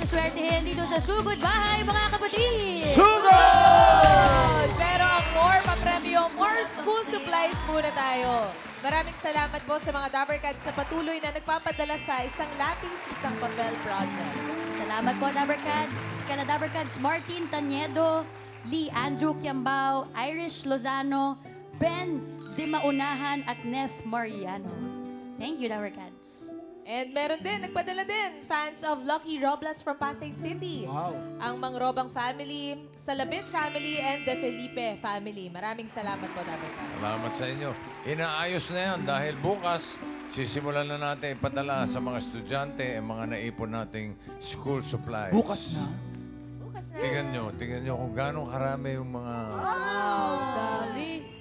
swertehin dito sa Sugod Bahay, mga kapatid! Sugod! Pero ang more papremyo, more school supplies muna tayo. Maraming salamat po sa mga Dapper Cats sa patuloy na nagpapadala sa isang lapis, isang papel project. Salamat po, Dabber Cats. Kana Dabber Cats, Martin Taniedo, Lee Andrew Kiambao, Irish Lozano, Ben Di Maunahan at Neth Mariano. Thank you, Dabber Cats. And meron din, nagpadala din, fans of Lucky Robles from Pasay City. Wow. Ang Mangrobang family, Salabit family, and De Felipe family. Maraming salamat po, Dapper Cats. Salamat sa inyo. Inaayos na yan dahil bukas sisimulan na natin ipadala sa mga estudyante ang mga naipon nating school supplies. Bukas na. Bukas na. Tingnan nyo kung gano'ng karami yung mga... Wow, dami.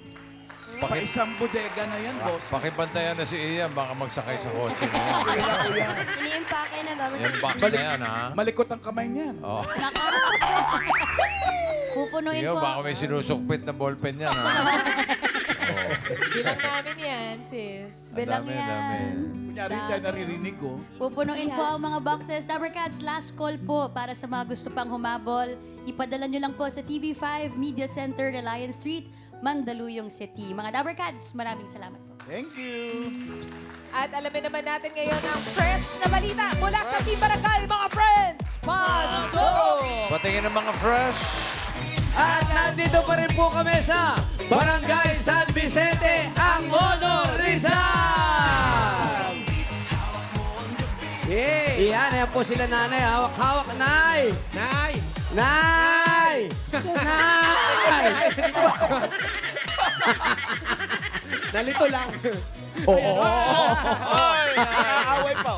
Pa isang bodega na yan, boss. Pakibantayan na si Ian, baka magsakay sa kotse na yan. Ini-impake na, Dabber Yan box na yan, ha? Malikot ang kamay niyan. Oh. Pupunuin Iyo, po. baka may sinusukpit na ballpen yan, ha? Bilang namin yan, sis. Bilang Dami, yan. dami. Kunyari tayo naririnig ko. Pupunuin po ang mga boxes. Dabber Cats, last call po para sa mga gusto pang humabol. Ipadala nyo lang po sa TV5 Media Center, Reliance Street, Mandaluyong City. Mga Dabber Cats, maraming salamat po. Thank you. At alamin naman natin ngayon ang fresh na balita mula sa Team Barangay, mga friends. Pasok! Patingin ng mga fresh. At nandito pa rin po kami sa Barangay San Vicente, ang Mono Rizal! Yay! Iyan, ayan po sila nanay. Hawak-hawak, nay! Nay! Nay! Nay! Nalito lang. Oo. Aaway pa.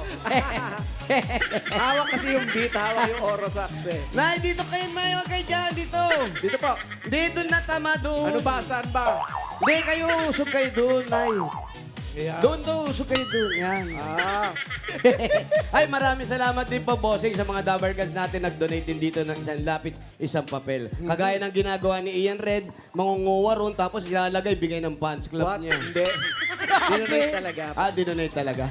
Hawak kasi yung beat, hawak yung Orosax eh. Nay, dito kayo, may huwag kayo dyan, dito. Dito po. Dito na tama doon. Ano ba? Saan ba? Hindi, kayo usog kayo doon, nay. Yeah. Doon daw, usog kayo doon. Yan. Ah. Ay, maraming salamat din po, bossing, sa mga Dabber Cats natin nag-donate din dito ng isang lapis, isang papel. Kagaya ng ginagawa ni Ian Red, mangunguwa ron, tapos ilalagay, bigay ng fans club What? niya. Hindi. Dinonate talaga. Ah, dinonate talaga.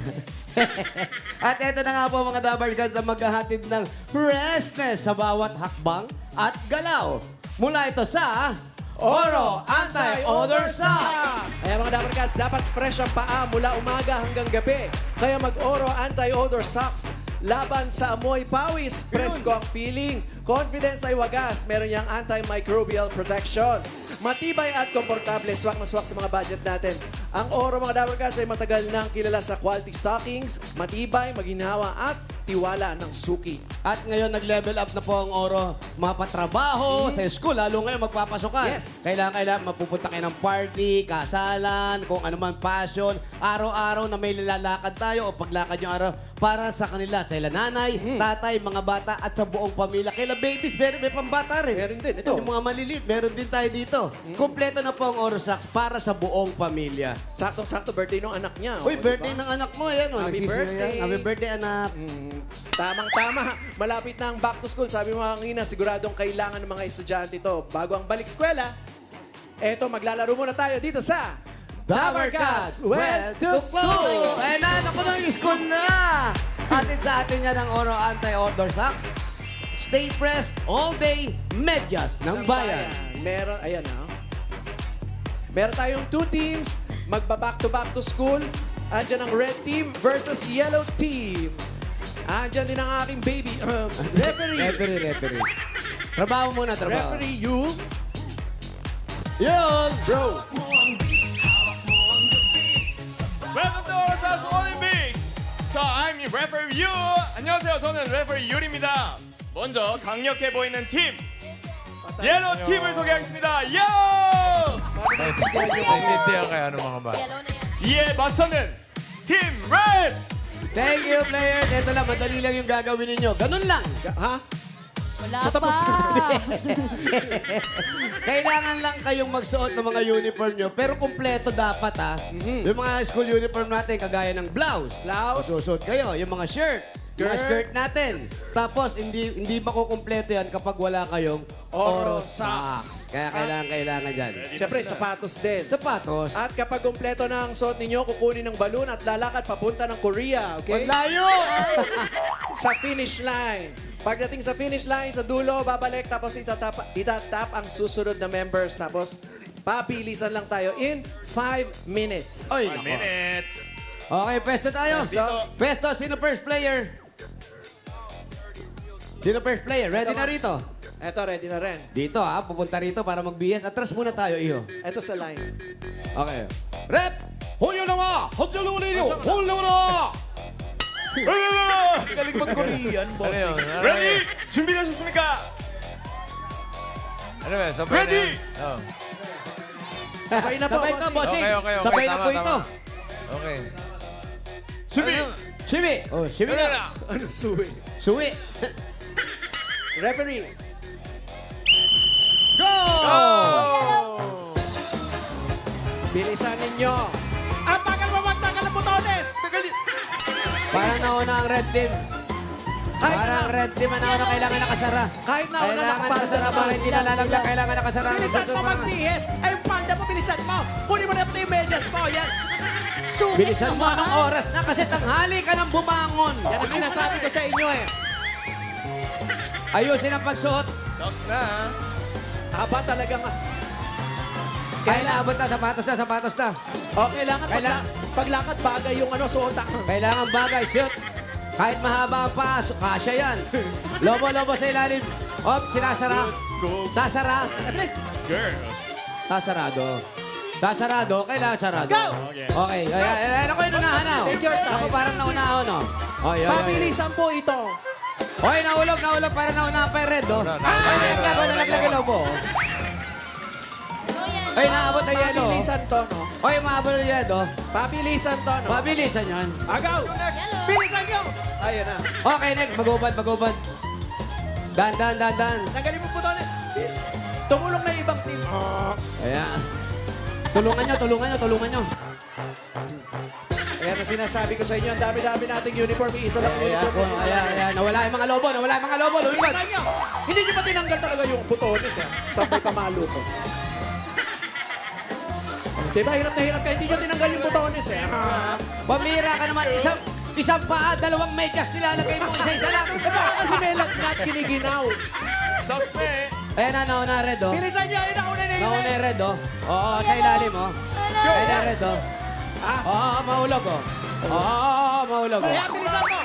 At eto na nga po mga Dabber Cats na maghahatid ng freshness sa bawat hakbang at galaw. Mula ito sa Oro Anti-Odor Socks. Kaya mga Dapper Cats, dapat fresh ang paa mula umaga hanggang gabi. Kaya mag-Oro Anti-Odor Socks. Laban sa amoy pawis, presko ang feeling. Confidence ay wagas. Meron niyang antimicrobial protection. Matibay at komportable, swak na swak sa mga budget natin. Ang Oro mga Dapper Cats ay matagal nang kilala sa quality stockings, matibay, maginhawa at tiwala ng suki. At ngayon nag-level up na po ang Oro. Mapatrabaho sa school, lalo ngayon magpapasokan. Yes. Kailangan mapupunta kayo ng party, kasalan, kung ano man passion. Araw-araw na may lalakad tayo o paglakad yung araw para sa kanila. Sa ila nanay, tatay, mga bata at sa buong pamilya. Kaila babies, may pambata rin. Meron din, ito. Yung mga maliliit, meron din tayo dito. Kompleto na po ang Oro Socks para sa buong pamilya. Saktong-sakto birthday ng anak niya. Uy, oh, birthday diba? ng anak mo. Ayan, oh, Happy nagsisiyo birthday. yan. Happy birthday, anak. Tamang-tama. Malapit na ang back to school. Sabi mo kanina, siguradong kailangan ng mga estudyante ito. Bago ang balik eskwela, eto, maglalaro muna tayo dito sa Dabber Cats went to school! Ayan na, naku na yung school na! Atin sa atin yan ang Oro Anti-Odor Socks. Stay pressed all day, medyas ng bayan. Meron, ayan ha. Meron tayong 2 teams. Magba-back to school. Andyan ang red team versus yellow team. Andyan din ang aking baby. Referee. Referee. Trabaho muna, trabaho. Referee, you. Yun! Bro. Welcome to Orosax Olympics! 자, I'm referee 유! 안녕하세요, 저는 referee 유리입니다. 먼저 강력해 보이는 팀, 옐로우 팀을 소개하겠습니다. 요! Naintindihan kaya ng mga bata. Yellow na yan. 이에 맞서는 팀 레드! Thank you, players. Ito lang, madali lang yung gagawin ninyo. Ganun lang. Ha? Wala So, tapos pa! Kailangan lang kayong magsuot ng mga uniform nyo, pero kumpleto dapat, ha? Yung mga school uniform natin, kagaya ng blouse. Blouse. Susuot kayo. Yung mga shirt. Mga skirt natin. Tapos, hindi makukumpleto yan kapag wala kayong Oro Oro Socks. Kaya kailangan dyan. Siyempre, sapatos din. Sapatos. At kapag kumpleto na ang suot ninyo, kukunin ng balon at lalakad papunta ng Korea, okay? Maglayo! Sa finish line. Pagdating sa finish line, sa dulo, babalik, tapos itatap ang susunod na members. Tapos, pabilisan lang tayo in 5 minutes. Oy, 5 minutes. Okay, pwesto tayo. Pwesto. Pwesto, sino first player? Sino first player? Ready na rito? Eto, ready na rin. Dito pupunta rito para mag-BS. Atras muna tayo, iyo. Eto sa line. Okay. Rep! Hulyo na mga! Hulyo na mga! Hulyo na! Galing mag-Korean, Ano boss. yun? Ano Ready? yun? 준비되셨습니까? Ano ba? Sabay Ready? na yan? Oh. Sabay na po, Sabay ka, bossing. bossing. Okay. Sabay na Tama, po ito. Okay. 준비. Ano? Shimi! Oh, Shimi Ano na. na? Ano, suwi? Suwi. Referee. Go! Bilisan ninyo. Ang bagal mamagtagal ng butones. Parang nauna ang red team. Parang red team ang nauna kailangan nakasara. Kahit nauna Kailangan nakapalda nakasara naman. para hindi nalalaglag. Kailangan nakasara. Bilisan mo Gusto magbihis. Ay, yung panda mo, bilisan mo. Kunin mo na pati yung medyas mo. Yan. Sungit Bilisan mo naman. anong oras na kasi tanghali ka ng bumangon. Yan ang sinasabi ko sa inyo eh. Ayusin ang pagsuot. Talks na. Haba talagang... Kaya naabot na, sapatos na. O, kailangan Kailangan- paglakad bagay yung suot. Kailangan bagay, shoot. Kahit mahaba ang paa, kasya yan. Lobo sa ilalim. Op, sinasara. Let's go, Sasara. girls. Sasarado, kailangan sarado. Go! Okay, ayan ako yung unahan na. Take your time. Ako parang naunahon, no? Oy. Pabilisan po ito. Oy, nahulog, parang naunahan pa yung red, no? Nalaglag yung lobo. Oy, naabot ang yelo. Pabilisan to, no? Oy, maabot ang yelo. Pabilisan to, no? Mabilisan yun. Agaw! Bilisan nyo! Ayun na. Okay, next, magubad. Dan. Tanggalin mo butones. Tumulong na yung ibang team. Ayan. Tulungan nyo. Ayan ang sinasabi ko sa inyo. Ang dami-dami nating uniform. Isa lang uniform. Ayan. Nawala yung mga lobo. Lumipad. Bilisan nyo! Hindi nyo pa tinanggal talaga yung butones, eh. Sabay pamalo ko. Diba, hirap na hirap ka. Hindi nyo tinanggal yung butones, eh. Pamira ka naman. Isang paa, dalawang medyas nilalagay mo. Isa lang. Diba, kasi may lagnat giniginaw. Talks na. Ayan na, nauna red, oh. Bilisan nyo! Ayun, nauna na yun. Nauna yung red, oh. Oo, sa ilalim, oh. Ayan na red, oh. Oo, mahulog, oh. Mahulog, oh. Kaya, bilisan mo!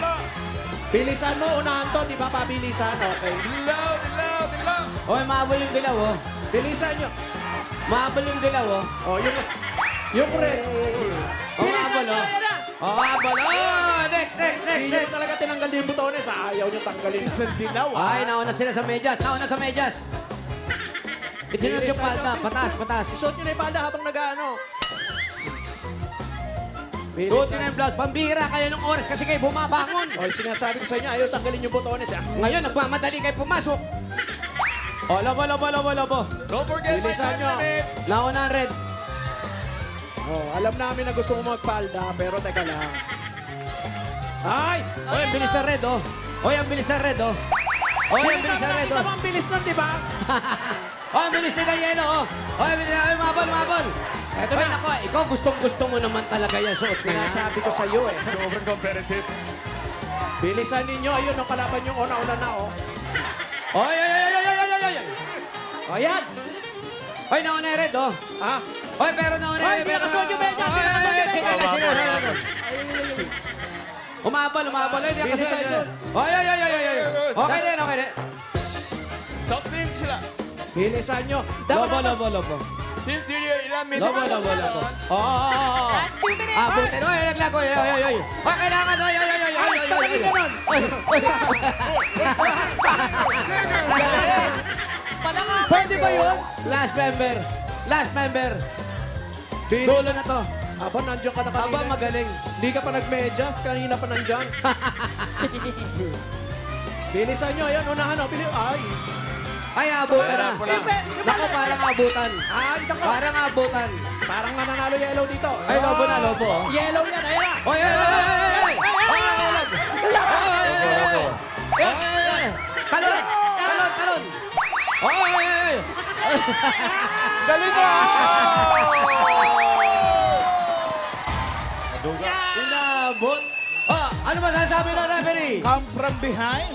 Bilisan mo, unahan to. Di ba pabilisan? Okay. Dilaw. Oy, mahabol yung dilaw, oh. Bilisan nyo. Mahabol yung dilaw, oh. Oh, yung red. Bilisan mahabol, nyo! oh. Ayan na! Oh, mahabol. Oh, next. Hindi nyo talaga tinanggal yung butones. Ayaw nyo tanggalin. Isang dilaw, Ay, nauna sila sa medyas. Itinod yung palda. Patas. Isuot nyo na yung pala habang nag-ano. Suot na yung blouse. Pambira kayo ng oras kasi kayo bumabangon. O, sinasabi ko sa inyo, ayaw tanggalin yung butones. Ngayon, nagmamadali kayo pumasok. Oh, lobo. Don't forget my Bilisan 5 nyo. minutes. Nauna ang red. Oh, alam namin na gusto mo magpalda, pero teka lang. Ay! Oy, ang bilis ng red, oh. Oy, ang bilis ng red, oh. Oy, ang bilis Bilisan mo, ng red, nakita oh. mo ang bilis nun, di ba? Oy, ang bilis din ng yelo, oh. Oy, ang bilis ng mabol. Eto Oy, na. nako, ikaw gustong-gusto mo naman talaga yan, suot na yan. Sinasabi ko sa iyo eh. Sobrang competitive. Bilisan ninyo, ayun ang kalaban yung una-una na, oh. Oy. O, yan! Oy, nauna yung red, oh. Ah, Oy, pero nauna Oy, hindi nakasuot yung medyas, hindi nakasuot yung medyas. Sige. Umabol. Oy, hindi Bilis, nakasuot. Aizon. Oy. Okay din. 석진 칠라. bilisan nyo. Dapat Lobo. 팀 시리얼 1란 미션. Lobo. Oo. Last 2 minutes. Abutin. Oy, naglag. Oy. Oy, kailangan. Oy. Pagaling ganon. Pwede ba yun? Last member. Bilis. Dulo na to. Aba, nandiyan ka na kanina. Aba, magaling. Hindi ka pa nag-medyas, kanina pa nandiyan. Bilisan nyo, ayan, unahan, oh. Ay! Ay, abutan na. Wala. Nako, parang abutan. Ay, nako. Parang abutan. Parang nananalo yellow dito. Ay, lobo na, lobo. Oh. Yellow yan, ayan na. Oy. Talon. Oy. Galing mo! Inabot. Oh, ano ba sasabi ng referee? Come from behind.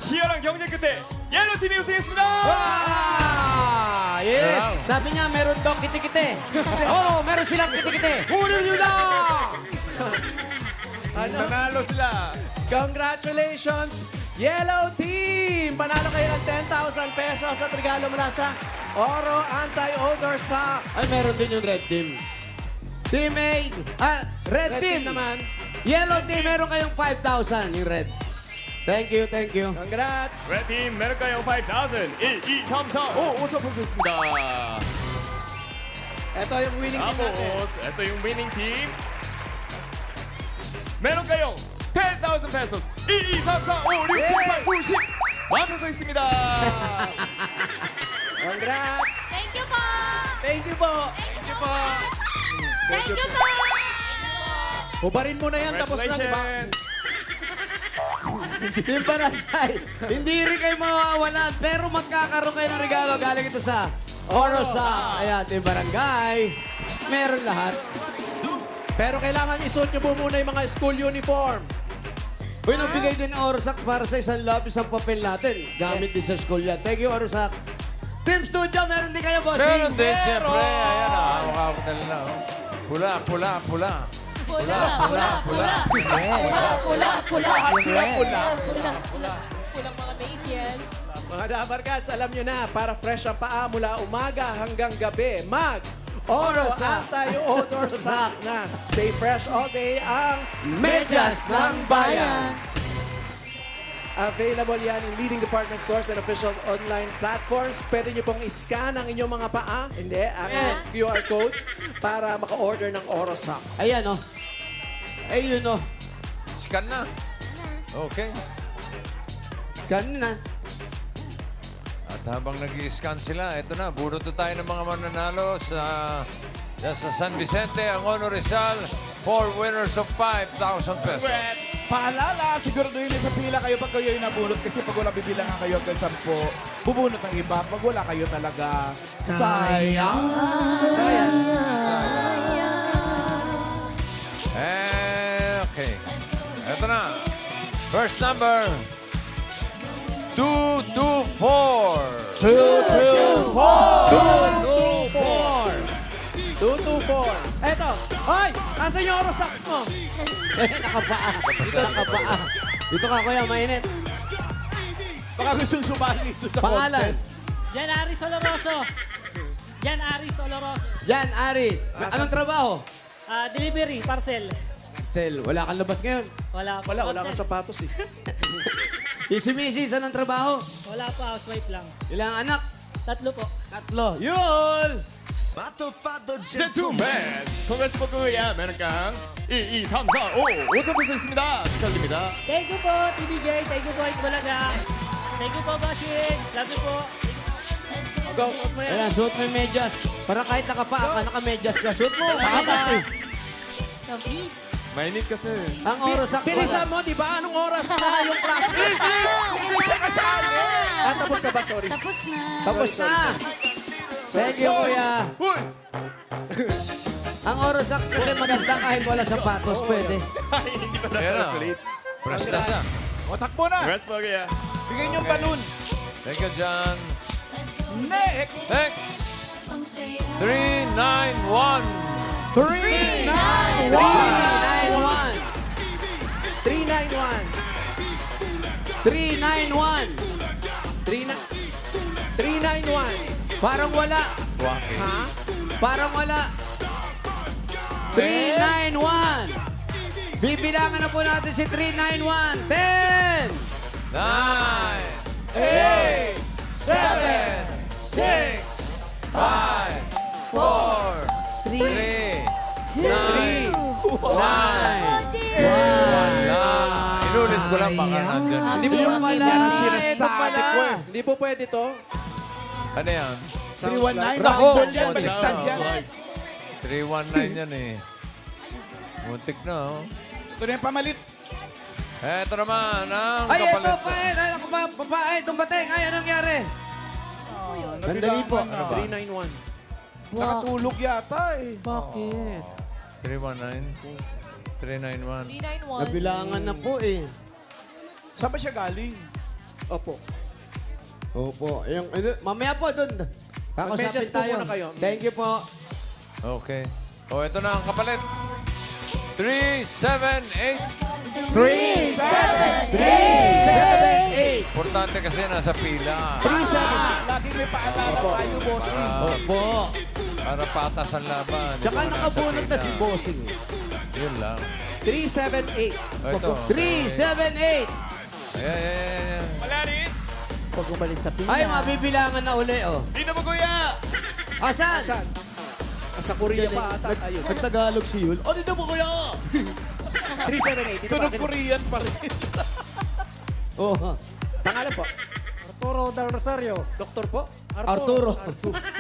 치열한 경쟁 끝에 옐로 팀이 우승했습니다. Ah! Yes! Wow. Sabi niya, meron daw kiti-kiti. Oo, meron silang kiti-kiti. Kunin nyo na! Ano? Nanalo sila. Congratulations, Yellow Team! Panalo kayo ng 10,000 pesos at regalo mula sa Oro Anti-Odor Socks. Ay, meron din yung red team. Team A, red, Red team. team naman. Yellow team, meron kayong 5,000 yung red. Thank you, thank you. Congrats! Red team meron kayong 5,000. 1, 2, 3, 4, 5 5,000 있습니다. Ito yung winning team natin. Tapos, ito yung winning team. Meron kayong 10,000 pesos. 1, 2, 3, 4, 5, 6, 7, 8, 9, 10. 10 peso 있습니다. Congrats! Thank you po! Thank you po! Thank you po. Thank you po! Hubarin mo na yan, tapos na, di ba? Congratulations. Team Barangay, hindi rin kayo mawawalan, pero magkakaroon kayo ng regalo galing ito sa Orosa. Ayan, Team Barangay, meron lahat. Pero kailangan isuot nyo po muna yung mga school uniform. Uy, nagbigay din ang Orosak para sa isang love, isang papel natin. Gamit din sa school yan. Thank you, Orosak. Team Studio, meron din kayo, boss. Meron din, siyempre. Ayan na, hawak na nila. Pula, pula, pula. Pula, pula, pula. Pula, pula, pula. Kulang mga natives. Mga Dabarkats, alam nyo na, para fresh ang paa mula umaga hanggang gabi, Oro Anti-Odor Socks na. Stay fresh all day ang Medyas ng Bayan. Available yan in leading department stores and official online platforms. Pwede nyo pong iscan ang inyong mga paa. Hindi, ang QR code para maka-order ng Oro Socks. Ayan, oh. Ayun, oh. Scan na. Okay. Scan na. At habang nag-i-scan sila, ito na, buruto tayo ng mga mananalo sa San Vicente, ang Honor Rizal, 4 winners of 5,000 pesos. Paalala, siguraduhin niyo sa pila kayo pag kayo yung nabunot kasi pag wala bibilangan kayo hanggang 10, bubunot ng iba. Pag wala kayo talaga, sayang. Sayang. Okay. Ito na. First number, 224. 224. Eto. Hoy! Asan yung Oro Socks mo? Nakapaa. Dito nakapaa. Dito ka, kuya, mainit. Baka gusto sumali dito sa Pangalan. contest. Jan Aris Oloroso. Jan Aris Oloroso. Jan Aris. Anong trabaho? Delivery, parcel. Sel, wala kang labas ngayon. Wala po. Wala kang sapatos eh. Si Mrs. anong trabaho? Wala po, housewife lang. Ilang anak? 3 po. 3. Yul! Gentlemen, congrats po kuya. Meron kang 1, 2, 3, 4, 5 5,000 peso 있습니다. 축하드립니다. Thank you po, TVJ. Thank you po, Isbulaga. Thank you po, Bossing. Love you po. Go, suot mo yan. Ayan, suot mo yung medyas. Para kahit nakapaa ka, nakamedyas ka. Suot mo. Pakas eh. So please. Mainit kasi. Ang Orosak Bilisan mo, di ba? Anong oras na yung class? Hindi siya kasali. Tapos na ba? Sorry. Tapos na. Tapos Sorry, na. Thank you, kuya. Uy! Ang Orosak kasi maganda kahit wala sapatos. Pwede. Ay, hindi pa Ayan na. na-calculate. Presta siya. O, takbo na. Congrats po kuya. Bigyan niyo yung balloon. Thank you, John. Next. Next, 391. 391. 391. 391. 391. Parang wala. Waki. Ha? Parang wala. 391. Bibilangan na po natin si 391. 10, 9, 8, 7, 6, 5, 4, 3, 9, 1. Wala. Inulit ko lang baka nandyan. Hindi mo Yung wala. Yan ang Ito sinasabi pala. ko eh. Hindi po pwede to. Ano yan? 319. Nako! Bakit yan? Baliktad yan. 319 yan eh. Muntik na oh. Ito na yung pamalit. Eto naman ang Ay, ito kapalit. pa eh. Kaya ko pa, babae, tumbating. Ay, anong nangyari? Sandali po. Ano ba? 391. Nakatulog yata eh. Bakit? 319. 391. 391. Nabilangan na po eh. Saan ba siya galing? Opo. Opo. Mamaya po doon. Kakausapin Mag-message po tayo. muna kayo. Thank you po. Okay. O, ito na ang kapalit. 378. 378. Importante kasi nasa pila. 3-7. Laging may paalala tayo, bossing. Opo. Para patas ang laban. Tsaka Hindi mo nasa nakabunot na pila. si Bossing. Yun lang. 3-7-8. O, ito. 378. Ayan. Wala rin. Pag umalis sa pila. Ay, mabibilangan na uli, oh. Dito mo, kuya. Asan? Saan? Sa Korea pa ata. Ayun. Nagtagalog si Yul. O, dito mo kuya! 3-7-8. Dito Tunog pa. Korean pa rin. Oh, Pangalan po? Arturo Del Rosario, Doktor po? Arturo.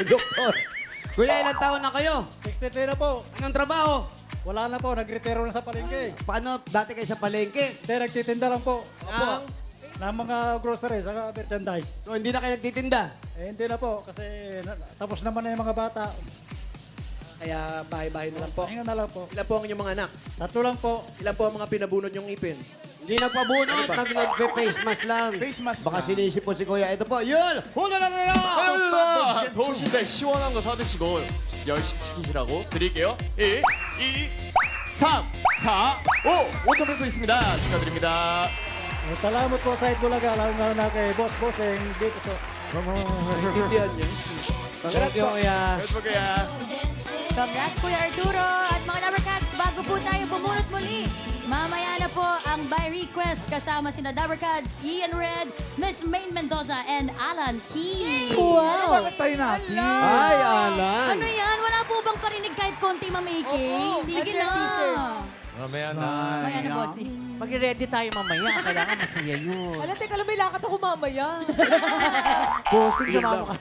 Doktor. Kuya, ilang taon na kayo? 63 na po. Anong trabaho? Wala na po, nagretiro na sa palengke. Paano dati kayo sa palengke? Hindi, nagtitinda lang po. Ang Ng mga grocery, saka merchandise. So, hindi na kayo nagtitinda? Eh, hindi na po, kasi tapos naman na yung mga bata. kaya bahay-bahay na lang po. Pahinga na lang po. Ilan po ang inyong mga anak? 3 lang po. Ilan po ang mga pinabunot yung ipin? Hindi nagpabunot, nagpe-face mask lang. Face mask Baka lang. sinisip po si Kuya. Ito po, Yul! Hula na na! 도우신데 시원한 거 사드시고 열심히 지키시라고 드릴게요. 1, 2, 3, 4, 5. 5천 페소 있습니다. 축하드립니다. Eh, salamat po sa Itbulaga, lalo na kay Boss Bossing dito po. Intindihan niyo. Thank you, Kuya. let's go, kuya. Congrats, Kuya Arturo! At mga Dabbercats, bago po tayo bumunot muli, mamaya na po ang by request kasama sina Dabbercats, Ian Red, Miss Maine Mendoza, and Alan Key. Bakit tayo natin? Ay, Alan. Ano yan? Wala po bang parinig kahit konti, mamiki? Sige na. Mamaya na. Mamaya na, bossy. Mag-ready tayo mamaya. Kailangan masaya yun. Alam, teka lang, may lakad ako mamaya. Bossing, sumama ka.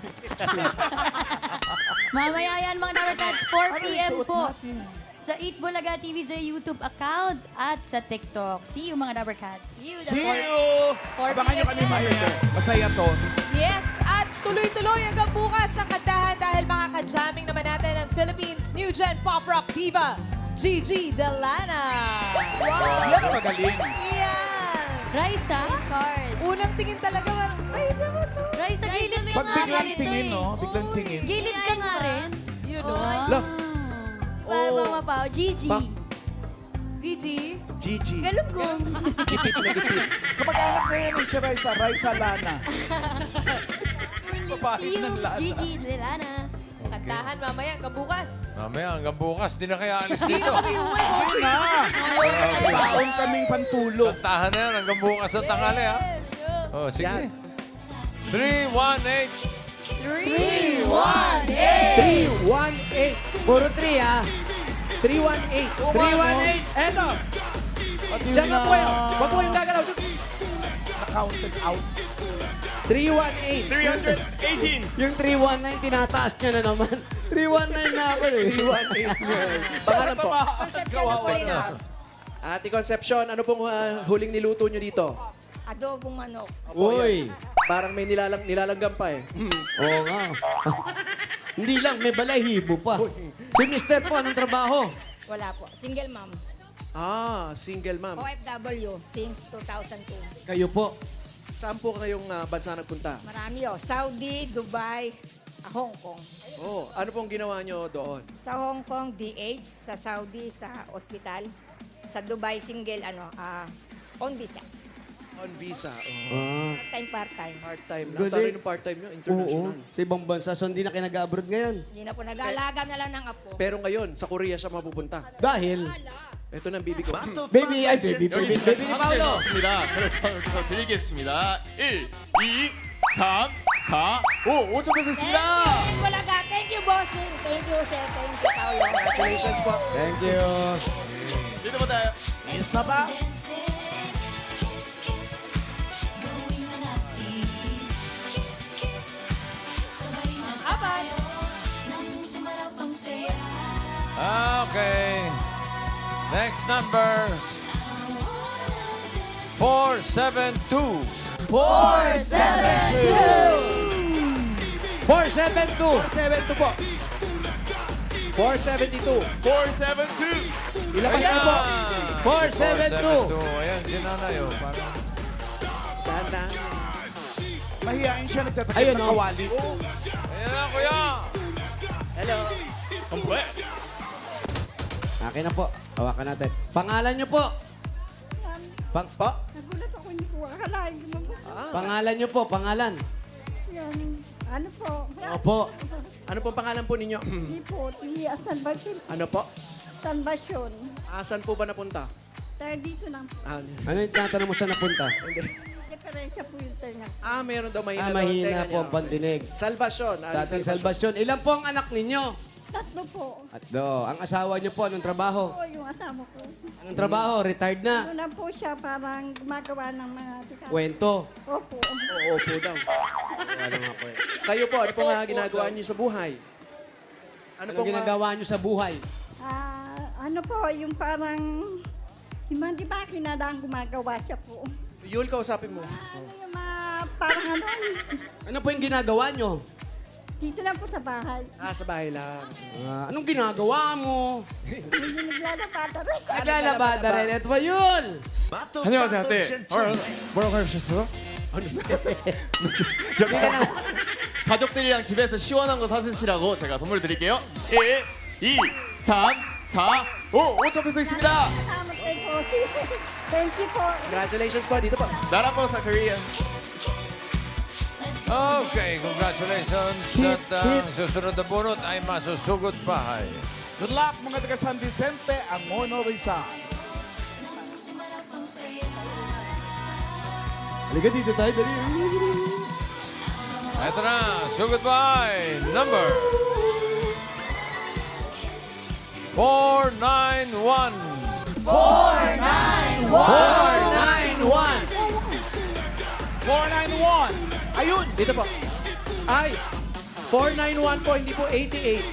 Mamaya yan, mga Dabbercats, 4 p.m. po. Sa Eat Bulaga TVJ YouTube account at sa TikTok. See you, mga Dabbercats. See you. See you! Abangan nyo kami mamaya. Masaya to. Yes, at tuloy-tuloy hanggang bukas ang kantahan dahil makaka-jamming naman natin ang Philippines New Gen Pop Rock Diva, Gigi Delana. Yan ang magaling. Yan! Raisa? Unang tingin talaga, parang, ay, isa mo to. Raisa, gilid ka Pag nga biglang rin. tingin, no? Biglang tingin. Gilid ka nga rin. You know? Lo, Pao, Gigi. Bak- Gigi? Gigi. Galunggong. Gipit na gipit. Kamag-anak na yan si Raisa. Raisa Lana. Babae ng Lana. Gigi Delana. Kantahan mamaya hanggang bukas. Mamaya, hanggang bukas, di na kaya alis Hindi dito. na kami uwi, bossy. Na! Baon kaming pantulog. Kantahan na yan, hanggang bukas ang tanghali, ha? Yes. Oh, sige. Yan. 318. 318. Puro 3, ha? 318. 318. Eto. At yun Diyan na po kayo. Huwag po kayong gagalaw. Counted out. 318. 318. Yung 319, tinataas niya na naman. 319 na ako, eh. 318. Pangalan po. Kawawa na. Ate Concepcion, ano pong huling niluto nyo dito? Adobong manok. Uy. Parang may nilalanggam pa eh. Oo nga. Hindi lang, may balahibo pa. Si Mister po, anong trabaho? Wala po. Single mom. Single ma'am. OFW since 2002. Kayo po. Saan po kayong bansa nagpunta? Marami Saudi, Dubai, Hong Kong. Oh, ano pong ginawa nyo doon? Sa Hong Kong, DH. Sa Saudi, sa ospital. Sa Dubai, single, on visa. On visa. Oh. Part-time, part-time. Part-time lang. Galing. Taray ng part-time nyo, international. Oo. Sa ibang bansa. So, hindi na kayo nag-abroad ngayon. Hindi na po nag-aalaga na lang ng apo. Pero ngayon, sa Korea siya mapupunta. Dahil, Ito na ang bibi ko. baby ni Paolo. 있습니다. 그래서 여기서 드리겠습니다. 1, 2, 3, 4, 5. 5천 페소 있습니다. Bulaga. Thank you, bossing. Thank you, sir. Thank you, Paolo. Congratulations po. Thank you. dito po tayo. Isa ba? Apat. Okay. Next number. 472. 472. 472 po. 472. 472. Ilabas niyo po. 472. 472. Ayan, si nanay, oh. Parang Dahan-dahan. Mahihain siya, nagtatakip Ayun, ng oh. kawali. Ayan na, kuya! Hello. Akin na po. Hawakan natin. Pangalan niyo po. Po? Nagulat ako, hindi ko akalain. Pangalan niyo po, pangalan. Yan, ano po? Opo. Ano pong pangalan po ninyo? Hindi po, Salvation. ano po? Salvation. Asan po ba napunta? Tayo dito lang po. Ano yung tinatanong mo saan napunta? Diferensya po yung tenga. Meron daw mahina daw ang Mahina tenga po niya. ang pandinig. Salvation. Dating salvasyon. Ilan po ang anak ninyo? Tatlo po. At ang asawa niyo po, anong trabaho? Oo, yung asawa ko. Anong trabaho? Retired na. Ano na po siya, parang gumagawa ng mga tikata. Kwento. Opo. Oo po daw. Ano nga po eh. Kayo po, ano po nga ginagawa niyo sa buhay? Ano Anong po ginagawa niyo sa buhay? Ano po, yung parang, yung mga di ba kinadang gumagawa siya po. Yul, kausapin mo. Ano yung mga, parang ano, Ano po yung ginagawa niyo? dito lang po sa bahay. Sa bahay lang. Anong ginagawa mo? Hindi naglalabada rin. Naglalabada rin. Ito ba yun? 안녕하세요, 네. 뭐라고 하셨어요? 가족들이랑 집에서 시원한 거 사드시라고 제가 선물 드릴게요. 1, 2, 3, 4, 5. 5천 peso 있습니다. Salamat kay Posi. Thank you po. Congratulations po. Dito po. 나라버 사 Korean. Okay, congratulations. At ang susunod na bunot ay masusugod bahay. Good luck mga taga San Vicente, ang Mono Rizal. Halika dito tayo. Dali. Ito na, sugod bahay. Number 491. 491. Ayun! Dito po. Ay, 491 po, hindi po 88.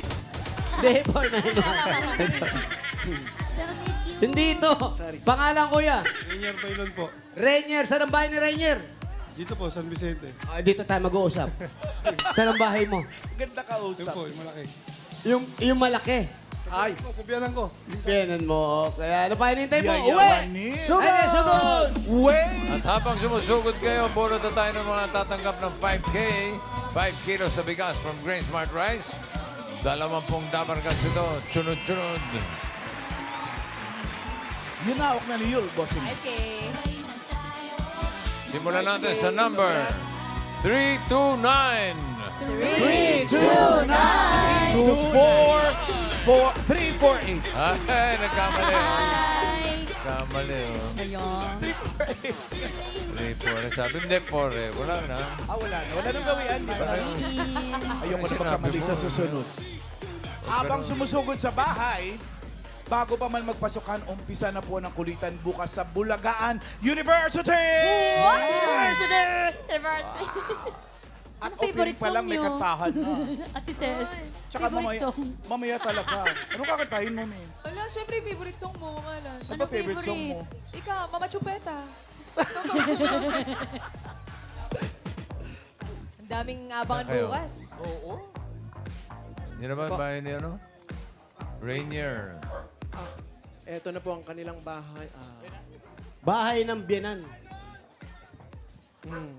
Hindi, 491. Hindi ito. Sorry. Pangalan kuya. Rainier Bailon po. Rainier. Saan ang bahay ni Rainier? Dito po, San Vicente. Dito tayo mag-uusap. Saan ang bahay mo? Ganda Yun kausap. po, yung malaki. Yung malaki. Ay, Kubiyanan ko. Pianan mo. Kaya ano pa hinintay mo? Uwi! Yayawanin. Ay, sugod! Wait! At habang sumusugod kayo, bunot na tayo ng mga tatanggap ng 5K. 5 kilos sa bigas from Grain Smart Rice. 20 dabarkas ito. Chunod-chunod. Yun na, huwag na ni Yul, bossing. Okay. Simulan natin sa number 329. 348. Ay, nagkamali. Hi! Kamali, oh. Ayun. 3-4. Sabi, hindi, 4 eh. Wala na. Wala na. Wala nang gawian, di ba? Ayoko na Sinabi magkamali mo. sa susunod. Habang sumusugod sa bahay, bago pa man magpasukan, umpisa na po ng kulitan bukas sa Bulagaan University! University! At Ano favorite opening pa lang song may niyo? kantahan na. Ate Ses, Tsaka favorite song. mamaya talaga. Anong kakantahin mo, Min? Wala, syempre yung favorite song mo, Malan. Ano ba favorite song mo? Ikaw, Mama Chupeta. Ang daming abangan Kayo. bukas. Oo. Yun naman bahay ni ano? Rainier. eto na po ang kanilang bahay. Bahay ng biyanan.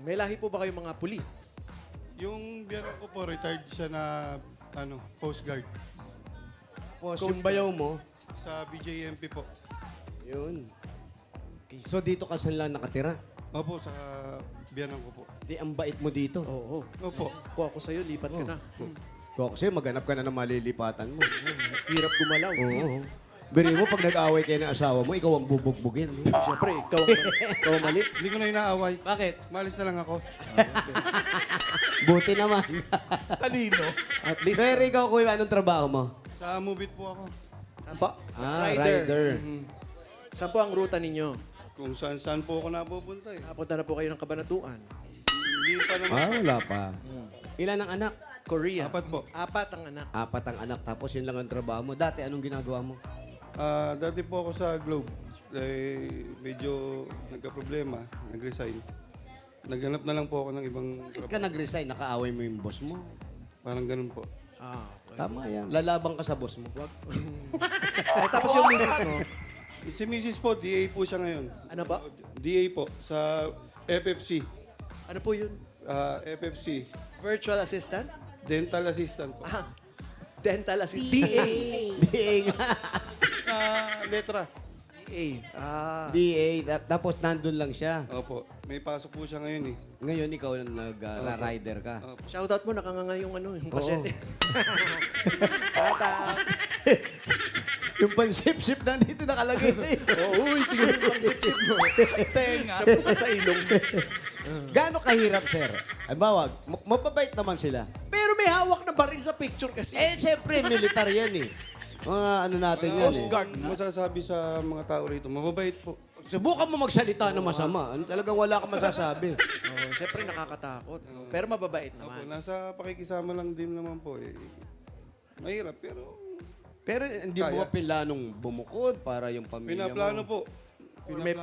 May lahi po ba kayong mga pulis? Yung biyanan ko po, retired siya na Coast Guard. Yung bayaw mo. Sa BJMP po. Yun. So dito ka saan lang nakatira? Opo, sa biyanan ko po. Di ang bait mo dito. Oo. Opo. Kung ako sa'yo, lipat ka na. Kung kasi maghanap ka na ng malilipatan mo. Hirap gumalaw. Oo. Biri mo, pag nag-away kayo ng asawa mo, ikaw ang bubugbugin. Siyempre, ikaw ang mali. Hindi ko na inaaway. Bakit? Malis na lang ako. Buti naman. Talino. At least. Pero ikaw, kuya, anong trabaho mo? Sa Mubit po ako. Saan po? Rider. Saan po ang ruta ninyo? Kung saan-saan po ako napupunta eh. Napunta na po kayo ng Kabanatuan. Hindi pa naman. Wala pa. Ilan ang anak? Korea. 4 po. 4 ang anak. 4 ang anak, tapos yun lang ang trabaho mo. Dati, anong ginagawa mo? Dati po ako sa Globe. Medyo nagka-problema. Nag-resign. Naghanap na lang po ako ng ibang Bakit ka nag-resign? Nakaaway mo yung boss mo. Parang ganun po. Okay. Tama yan. Lalabang ka sa boss mo. Tapos yung misis mo, Si Mrs. po, DA po siya ngayon. ano ba? DA po sa FFC. Ano po yun? FFC, Virtual assistant? dental assistant po. Dental assistant. DA. DA nga. Letra. DA. DA. Tapos nandun lang siya. Opo, may pasok po siya ngayon eh. Ngayon, ikaw nag-rider ka. Opo. Shoutout mo, nakanganga yung yung Oo. pasyente. Yung pansip-sip nandito nakalagay. Uy, tingnan mo ang sip-sip mo. Tenga. Napunta sa ilong. Gaano kahirap, sir? Ay, bawag. Mababait naman sila. Pero may hawak na baril sa picture kasi. Eh, syempre, militar yan eh. Mga ano natin yan Coast eh. Guard na. Masasabi sa mga tao rito, mababait po. Subukan mo magsalita ng masama. Talagang wala kang masasabi. Siyempre nakakatakot. Pero mababait Opo, naman. nasa pakikisama lang din naman po eh. Mahirap pero Pero hindi mo Kaya. ba planong bumukod para yung pamilya pinaplano mo? po. Or may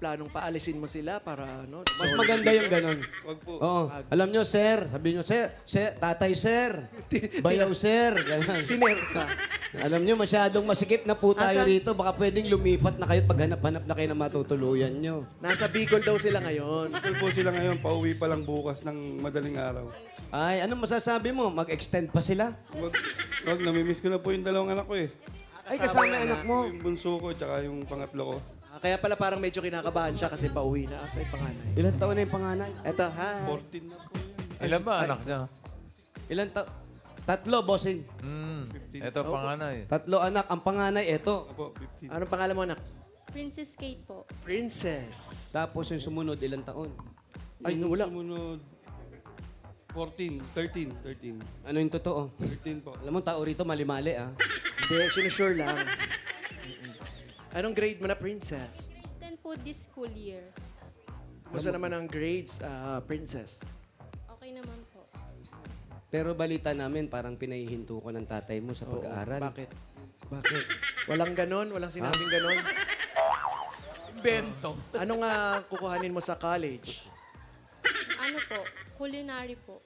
planong paalisin mo sila para Mas maganda yung ganon. Wag po. Oo. Alam nyo, sir. Sabi nyo, sir. Tatay, sir. Bayaw, sir. Ganon. Sinerta. Alam nyo, masyadong masikip na po tayo Asan? rito. Baka pwedeng lumipat na kayo at paghanap-hanap na kayo na matutuluyan nyo. Nasa Bicol daw sila ngayon. Ito po sila ngayon, pauwi pa lang bukas ng madaling araw. Ay, anong masasabi mo? Mag-extend pa sila? Wag, namimiss ko na po yung dalawang anak ko eh. Ay, kasama yung anak mo. Yung bunso ko, tsaka yung pangatlo ko. Kaya pala parang medyo kinakabahan siya kasi pauwi na. Asa yung panganay? Ilan taon na yung panganay? Eto, ha? 14 na po yun. Ilan ba anak niya? Ilan taon? Tatlo, bossing. Ito panganay. Tatlo anak. Ang panganay, eto. Opo, 15. Anong pangalan mo, anak? Princess Kate po. Princess. Tapos yung sumunod, ilang taon? Ay, wala. Sumunod, 13. Ano yung totoo? 13 po. Alam mo, tao rito, mali-mali ah. Hindi, sinusure lang. Anong grade mo na, Princess? Grade 10 po this school year. Kumusta naman ang grades, Princess? Okay naman po. Pero balita namin, parang pinahihinto ko ng tatay mo sa pag-aaral. Bakit? Bakit? Walang ganon? Walang sinabing ganon? Bento. Anong kukuhanin mo sa college? Ano po? Culinary po.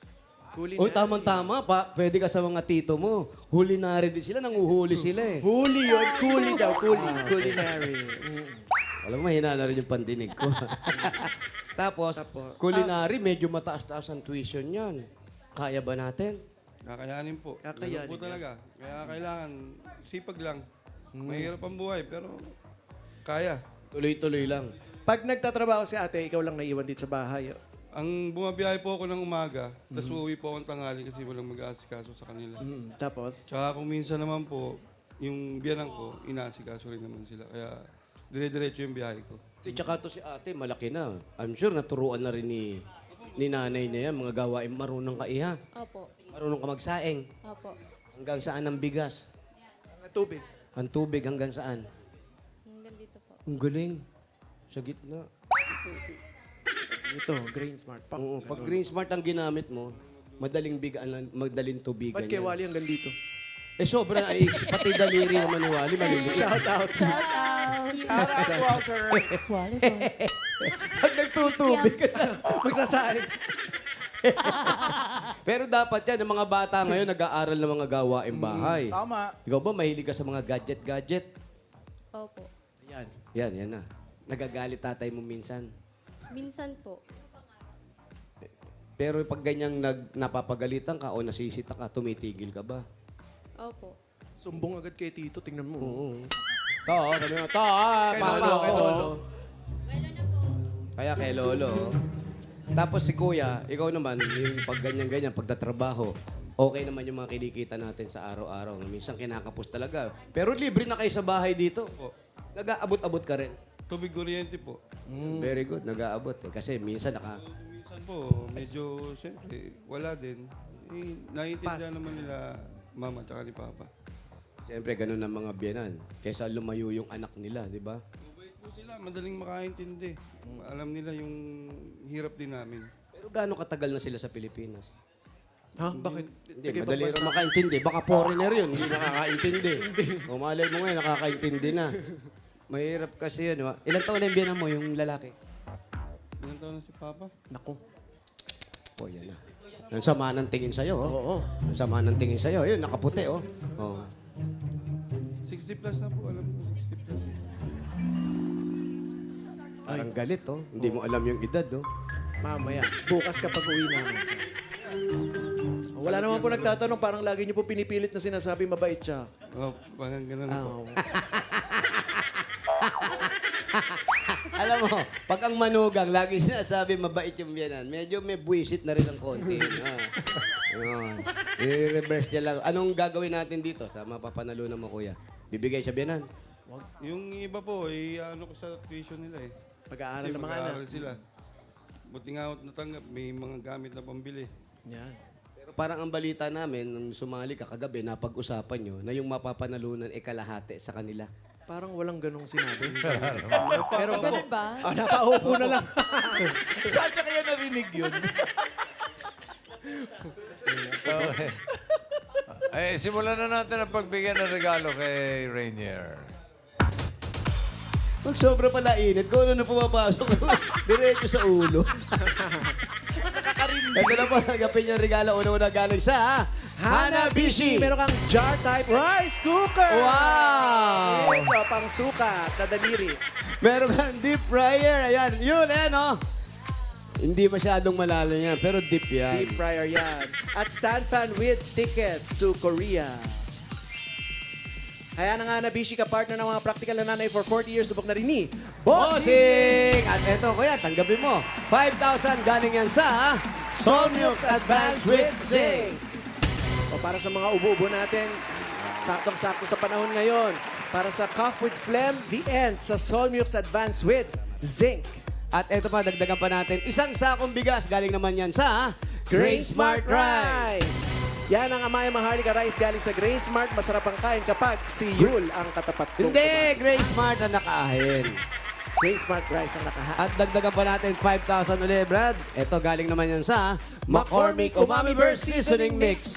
Culinary. Uy, tamang-tama. Pwede ka sa mga tito mo. Hulinary din sila, nanguhuli sila eh. Huli yun. Culi daw. Culinary. Alam mo, mahina na rin yung pandinig ko. Tapos, culinary, medyo mataas-taas ang tuition yan. Kaya ba natin? Kakayanin po. Kakayanin Ganun po talaga. Kaya kailangan, sipag lang. Mahirap ang buhay, pero kaya. Tuloy-tuloy lang. Pag nagtatrabaho si ate, ikaw lang naiwan dito sa bahay. Ang bumabiyahe po ako ng umaga, tapos uuwi po akong tanghali kasi walang mag-aasikaso sa kanila. Tapos? Tsaka kung minsan naman po, yung biyanang ko, inaasikaso rin naman sila. Kaya dire-diretso yung biyahe ko. Tsaka to si ate, malaki na. I'm sure naturuan na rin ni nanay niya yan, mga gawain. Marunong ka iha. Opo. Marunong ka magsaing. Opo. Hanggang saan ang bigas? Tubig. Ang tubig hanggang saan? Hanggang dito po. Ang galing. Sa gitna. Ito, Grain Smart. Oo, pag Green Smart ang ginamit mo, madaling madaling tubigan Ba't kay yan. Wally hanggang dito? Eh sobra, ay, pati daliri naman ni Wally, maliliit. Shout out. Shout out! Shout out, Walter. Pag nagtutubig. Magsasahin. Pero dapat yan, ang mga bata ngayon nag-aaral ng mga gawaing bahay. Tama. Ikaw ba, mahilig ka sa mga gadget-gadget? Opo. Yan. Yan na. Nagagalit tatay mo minsan. Minsan po. Pero pag ganyang napapagalitan ka o nasisita ka, tumitigil ka ba? Opo. Sumbong agad kay Tito, tingnan mo. Oo. Sabi mo, mama. Lolo, kay oo." Lolo. Kaya kay Lolo. Tapos si Kuya, ikaw naman, yung pag ganyan-ganyan, pagtatrabaho, okay naman yung mga kinikita natin sa araw-araw. Minsan kinakapos talaga. Pero libre na kayo sa bahay dito. Nag-aabot-abot ka rin. Tubig kuryente po. Very good, nag-aabot. Eh. Kasi minsan Minsan po, medyo, siyempre, wala din. Eh, naiintindihan Pass. naman nila mama at ni papa. Siyempre, ganun ang mga biyanan. Kesa lumayo yung anak nila, di ba? Mabait po sila, madaling makaintindi. Alam nila yung hirap din namin. Pero gaano katagal na sila sa Pilipinas? Ha? Bakit? Hindi, madali rin makaintindi. Baka foreigner yun, hindi nakakaintindi. O malay mo ngayon, nakakaintindi na. Mahirap kasi yun. Diba? Ilang taon na yung biyanan mo, yung lalaki? Ilan taon na si papa? Naku. O, yan na. Ang sama ng tingin sa'yo, oh. Oo. Ang sama ng tingin sa'yo. Yun, nakaputi, oh. Oh. 60 plus na po, alam ko. 60 plus. Parang galit, oh. Hindi mo alam yung edad, oh. Mamaya. Bukas kapag uwi namin. Wala naman po nagtatanong, parang lagi niyo po pinipilit na sinasabi mabait siya. Oh, parang ganun po. Alam mo, pag ang manugang, lagi sinasabi mabait yung biyanan. Medyo may buwisit na rin ang konti. Yun. I-reverse niya lang. Anong gagawin natin dito sa mapapanalunan mo, kuya? Bibigay sa biyanan? Yung iba po, ano ko sa tuition nila eh. Pag-aaral Kasi ng mga anak. mag-aaral sila. Buti nga ako natanggap, may mga gamit na pambili. Yan. Pero parang ang balita namin, nung sumali ka kagabi, napag-usapan nyo na yung mapapanalunan kalahati sa kanila. Parang walang ganong sinabi. Pero Ganun ba? napaupo na lang. Saan ka kaya narinig yun? Okay. Simulan na natin ang pagbigyan ng regalo kay Rainier. Pag sobra pala init, kung ano na pumapasok, diretso sa ulo. Ito na po, agapin yung regalo. Una-una galing sa Hanabishi. Meron kang jar type rice cooker. Wow! Ito, pang sukat na daliri. Meron kang deep fryer. Ayan, yun, oh. Hindi masyadong malalim yan, pero deep yan. Deep fryer yan. At stand fan with ticket to Korea. Kaya na nga Hanabishi ka partner ng mga practical na nanay for 40 years. Subok na rin ni Bossing! At eto, kuya, tanggapin mo. 5,000 galing yan sa Soul Milks Advanced with Zinc. O para sa mga ubo-ubo natin, saktong-sakto sa panahon ngayon. Para sa cough with phlegm, the end sa Soul Milks Advanced with Zinc. At eto pa, dagdagan pa natin, isang sakong bigas galing naman yan sa Grain Smart Rice. Yan ang Amaya Maharlika Rice galing sa Grain Smart. Masarap ang kain kapag si Yul ang katapat kong Hindi, kumain. Grain Smart ang nakaahin. Grain Smart Rice ang nakahaan. At dagdagan pa natin 5,000 ulit, Brad. Ito galing naman yan sa McCormick Umami Burst Seasoning Mix.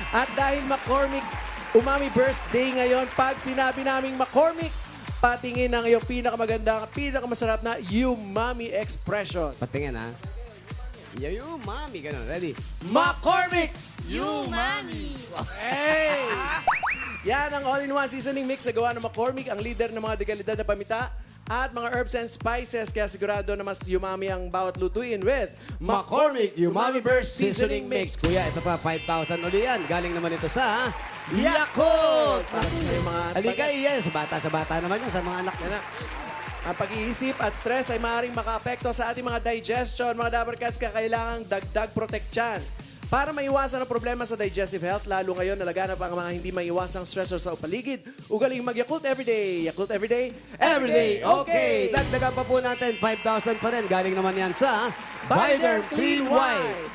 At dahil McCormick Umami Birthday ngayon, pag sinabi naming McCormick, patingin ang iyong pinakamaganda, pinakamasarap na umami expression. Patingin, ha? Yung mami, ganun. Ready? McCormick! Umami! Hey! Yan ang all-in-one seasoning mix na gawa ng McCormick, ang leader ng mga dekalidad na pamita at mga herbs and spices. Kaya sigurado na mas umami ang bawat lutuin with McCormick Umami Burst Seasoning Mix. Kuya, ito pa, 5,000 uli yan. Galing naman ito sa Yakult! Para sa mga Halika, iyan. Sa bata naman yan, sa mga anak. Yan na. Ang pag-iisip at stress ay maaaring makaapekto sa ating mga digestion. Mga Dabber Cats, kailangang dagdag proteksyon. Para maiwasan ang problema sa digestive health, lalo ngayon nalaganap ang mga hindi maiwasang stressor sa paligid, ugaling mag-Yakult Everyday. Yakult Everyday, Everyday, okay. Dagdagan pa po natin, 5,000 pa rin. Galing naman yan sa Bioderm Clean White.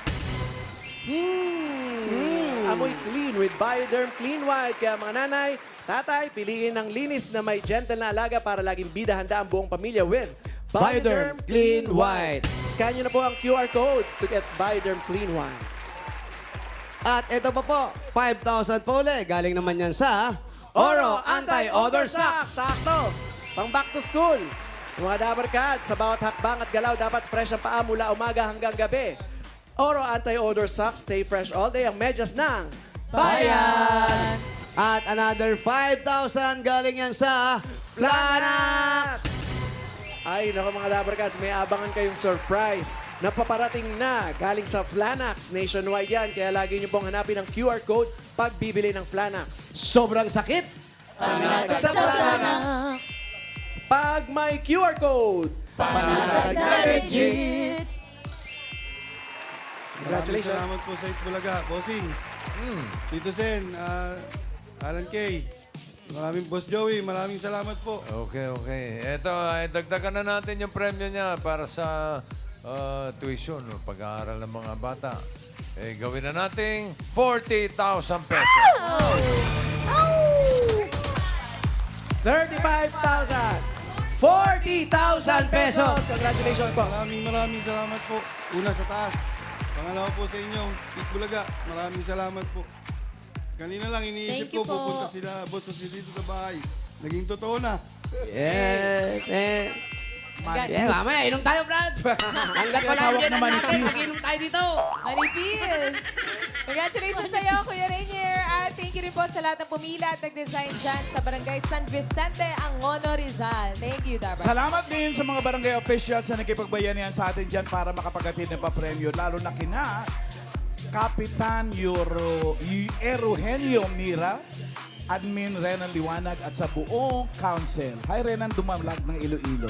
Amoy clean with Bioderm Clean White. Kaya mga nanay, tatay, piliin ng linis na may gentle na alaga para laging bida handa ang buong pamilya with Bioderm Clean White. Scan nyo na po ang QR code to get Bioderm Clean White. At ito pa po, 5,000 po ulit. Galing naman yan sa Oro Anti-Odor Socks. Sakto! Pang back to school. Mga Dabber Cats, sa bawat hakbang at galaw, dapat fresh ang paa mula umaga hanggang gabi. Oro Anti-Odor Socks, stay fresh all day. Ang medyas ng Bayan! At another 5,000 galing yan sa Planax! Ay, naku mga Dabber Cats, may abangan kayong surprise na paparating na galing sa Flanax. Nationwide yan, kaya lagi niyo pong hanapin ang QR code pag bibili ng Flanax. Sobrang sakit! Panatag Sa sa Flanax! Pag may QR code, Panatag na legit! congratulations. Salamat po sa Itbulaga, Bossing. Tito Sen, Alan Kay, maraming Boss Joey, maraming salamat po. Okay. Ito, ay dagdagan na natin yung premyo niya para sa tuition, pag-aaral ng mga bata. Gawin na nating 40,000 pesos. 35,000! 40,000 pesos! Congratulations po. Maraming salamat po. Una sa taas. Pangalawa po sa inyo, Itbulaga, maraming salamat po. Kanina lang iniisip Thank you ko, po. pupunta sila, boss dito sa bahay. Naging totoo na. Yes, mamaya, inom tayo, Brad. Hanggat wala Tawag yan na natin, manipis. mag-inom tayo dito. Manipis! Congratulations sa iyo, Kuya Rainier. At thank you rin po sa lahat ng pumila at nag-design dyan sa Barangay San Vicente, Angono, Rizal. Thank you, Dabar. Salamat din sa mga barangay officials na nakipagbayanihan sa atin dyan para makapagatid ng papremyo. Lalo na kina Kapitan Eugenio Mira, Admin Renan Liwanag at sa buong council. Hi Renan Dumalag ng Iloilo.